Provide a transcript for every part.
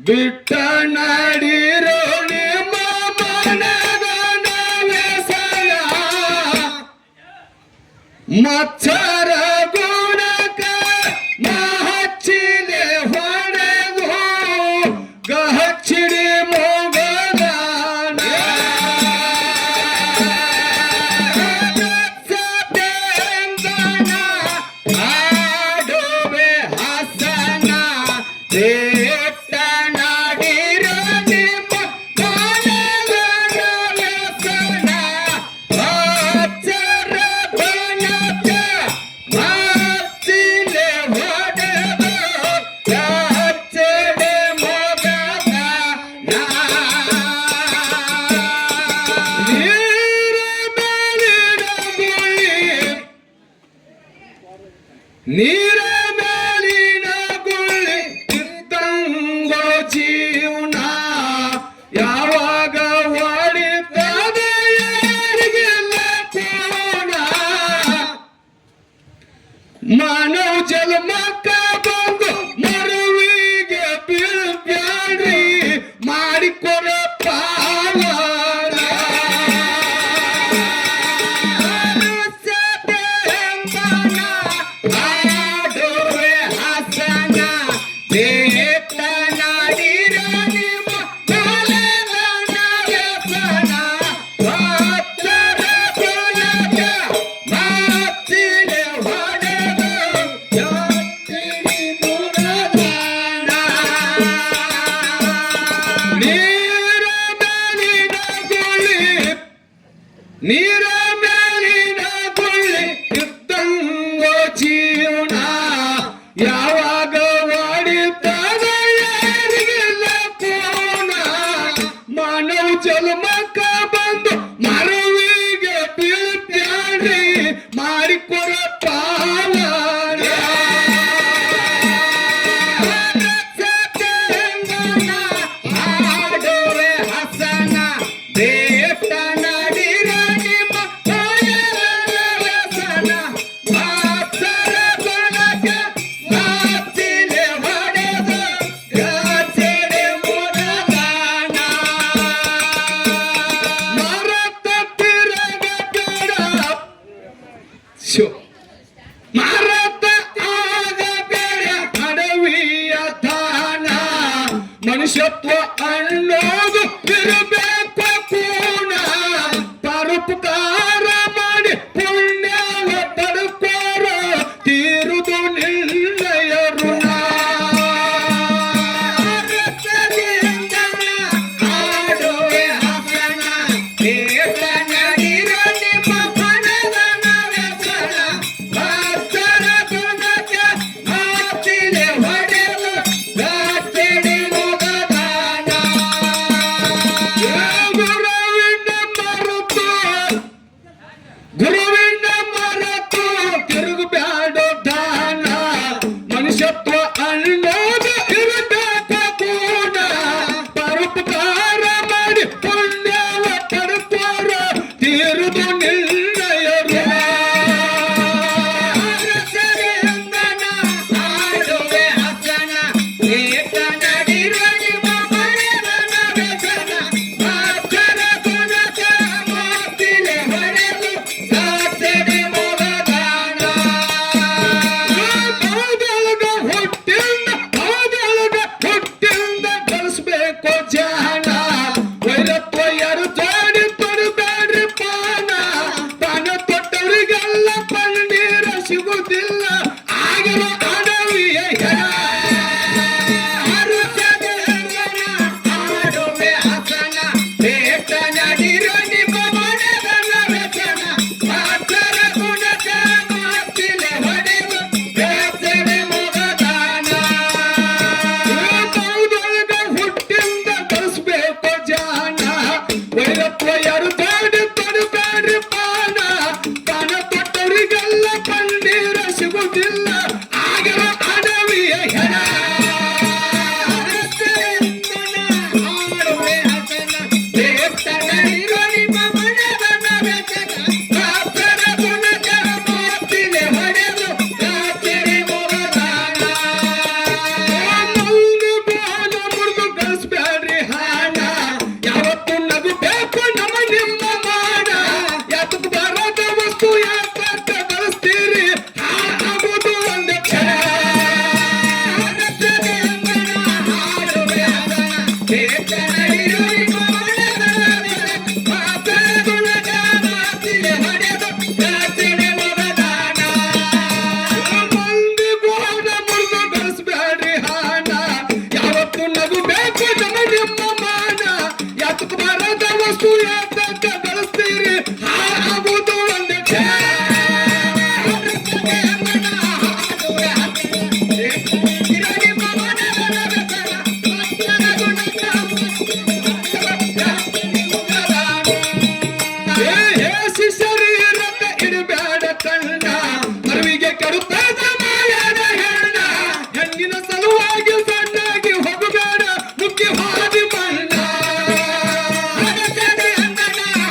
ಬಿಟ್ಟ ನಾಡಿರೋ ನಿಮ್ಮ ಮನದ ವ್ಯಸನ ಮಚ್ಚರ ಗುಣಕ ಹಚ್ಚಿದೆ ಹೊಡೆದು ಗಹಚ್ಚಿಡಿ ಮೊಗದಾನ ಆಡುವೆ ಹಸನ ನೀರ ಮೇಲಿನ ಗುಳ್ಳಿ ಇದ್ದಂಗೋ ಜೀವನ ಯಾವಾಗ ಹೊಡಿತದ ಯಾರಿಗೆಲ್ಲ ಕೋಣ ಮಾನವ ಜನ್ಮಕ್ಕ ಬಂದು ಮರುವಿಗೆ ಬೀಳ್ಬ್ಯಾಡ್ರಿ ಮಾಡಿಕೊಡ ಪಾಲ ನೀರ ಮೇಲಿನ ಗುಳ್ಳಿ ಇದ್ದಂಗೋ ಜೀವನ ಯಾವಾಗ ಹೊಡಿತದ ಯಾರಿಗೆಲ್ಲ ಕೋಣ ಮಾನವ ಜನ್ಮಕ್ಕ ಬಂದು ಮರುವಿಗೆ ಬೀಳ್ಬ್ಯಾಡ್ರಿ ಮಾಡಿಕೊಡ ಪಾಲ ಆಡುವೆ ಹಸನ ಮಾರತ ಆಗಬೇಡ ಅಡವಿಯ ದಾನ ಮನುಷ್ಯತ್ವ ಅನ್ನೋದು ಇರಬೇಕು ಕೂಣ ಪರೋಪಕಾರ ಮಾಡಿ ಪುಣ್ಯವ ಪಡ್ಕೋರ ತೀರುದು ನಿನ್ನಯ ಋಣ ಆಡುವೆ ಹಸನ ಗುರುವಿನ ಮರೆತು ತಿರುಗಬ್ಯಾಡೋ ದಾನ ಮನುಷ್ಯತ್ವ ಅನ್ನೋದು ಇರಬೇಕು ಕೂಣ ಪರೋಪಕಾರ ಮಾಡಿ ಪುಣ್ಯವ ಪಡ್ಕೋರ ತೀರುದು ನಿನ್ನಯ ಋಣ ಆಡುವೆ ಹಸನ ಜಾಣ ವೈರತ್ವ ಯಾರು ಜೋಡಿ ಪಡಬೇಡ್ರಿ ಪಾನ ಶರೀರಕ್ಕೆ ಇಡಬೇಡ ಕಣ್ಣ ಮರುವಿಗೆ ಕಡುತ್ತಾದ ಮಾಯದ ಹೆಣ್ಣ ಹೆಣ್ಣಿನ ಸಲುವಾಗಿ ಸಣ್ಣಾಗಿ ಹೋಗಬೇಡ ಮುಖ್ಯ ಹಾದಿ ಮಣ್ಣ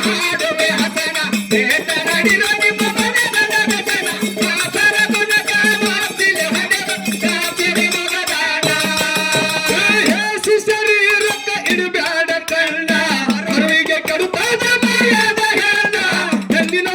ಹಾಡುವೆ ಹಸನ ದೇಶ ನಡಿರೋ ನಿಮ್ಮ ಮನೆಯ ನಗನ ಕಾತರ ಗುಣಕ ಮಾತಿಲೆ ಹಣೆದ ಕಾಪಿರಿ ಮಗದಾನ ಶರೀರಕ್ಕೆ ಇಡಬೇಡ ಕಣ್ಣ ಮರುವಿಗೆ ಕಡುತ್ತಾದ ಮಾಯದ ಹೆಣ್ಣ ಹೆಣ್ಣಿನ